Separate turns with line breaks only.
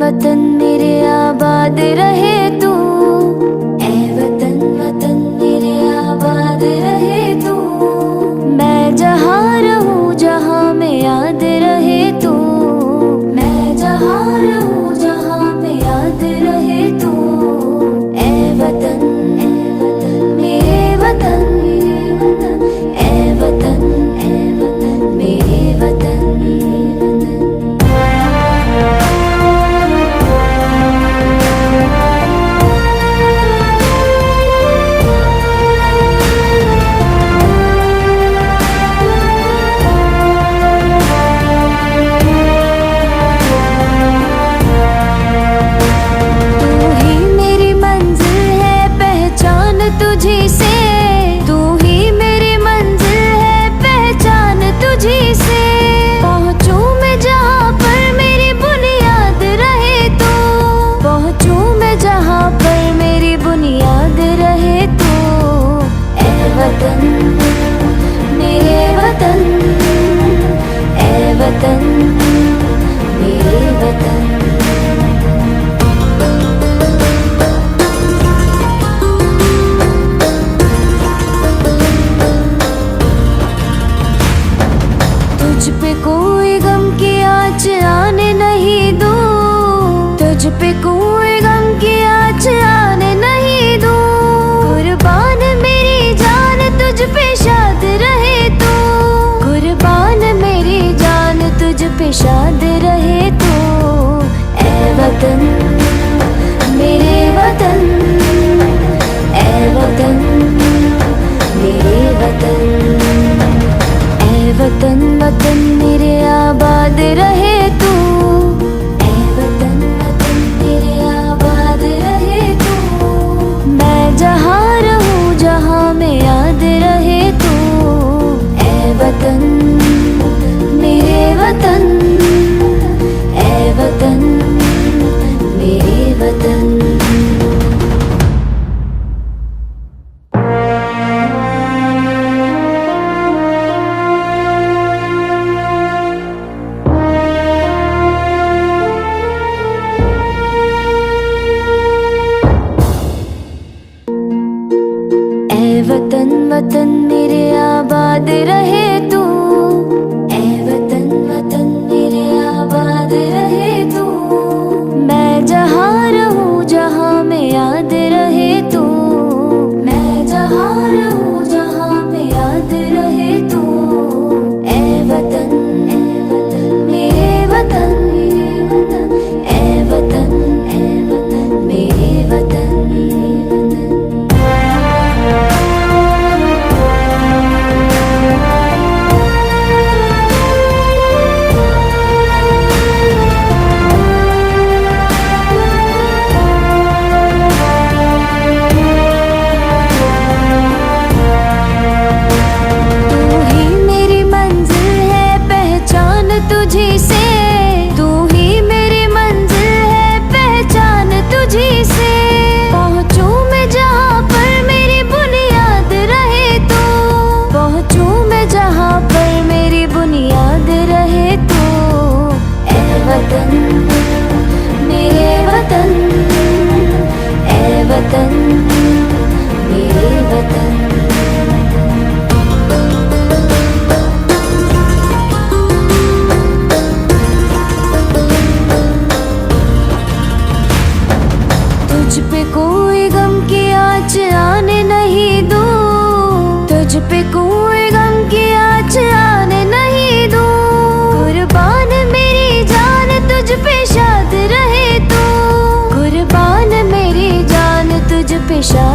वतन मेरे आबाद रहे तू, ऐ वतन वतन मेरे आबाद रहे तू। मैं जहाँ रहूँ जहाँ में याद रहे तू, मैं जहाँ रहूँ जहाँ में याद रहे तू। ऐ वतन मेरे वतन, ऐ वतन मेरे वतन। तुझी से तू ही मेरी मंजिल है, पहचान तुझी से। पहुँचूं मैं जहाँ पर मेरी बुनियाद रहे तू, पहुँचूं मैं जहाँ पर मेरी बुनियाद रहे तू। ऐ वतन मेरे वतन, ऐ वतन मेरे वतन। तुझ पे कोई गम की आँच आने नहीं दूँ, तुझ पे कोई गम की आँच आने नहीं दूँ। कुर्बान मेरी जान तुझ पे शाद रहे तू, कुर्बान मेरी जान तुझ पे शाद रहे तू। ऐ वतन मेरे वतन, ऐ वतन मेरे वतन। वतन वतन मेरे आबाद रहे तू, ऐ वतन वतन मेरे आबाद रहे तू। मैं जहाँ रहूँ जहाँ में याद रहे तू। ऐ वतन मेरे वतन, ऐ वतन मेरे वतन। वतन वतन मेरे आबाद रहे तू, ऐ वतन वतन मेरे आबाद रहे तू। मैं जहाँ रहूँ जहाँ में याद रहे तू, मैं जहाँ रहूँ जहाँ में याद रहे तू। ऐ वतन मेरे वतन, ऐ वतन मेरे वतन। तुझी से तू ही मेरी मंजिल है, पहचान तुझी से। पहुँचूं मैं जहाँ पर मेरी बुनियाद रहे तू, पहुँचूं मैं जहाँ पर मेरी बुनियाद रहे तू। ऐ वतन मेरे वतन, ऐ वतन मेरे वतन। तुझ पे कोई गम की आँच आने नहीं दूँ, तुझ पे कोई गम की आँच आने नहीं दूँ। कुर्बान मेरी जान तुझ पे शाद रहे तू, कुर्बान मेरी जान तुझ पे शाद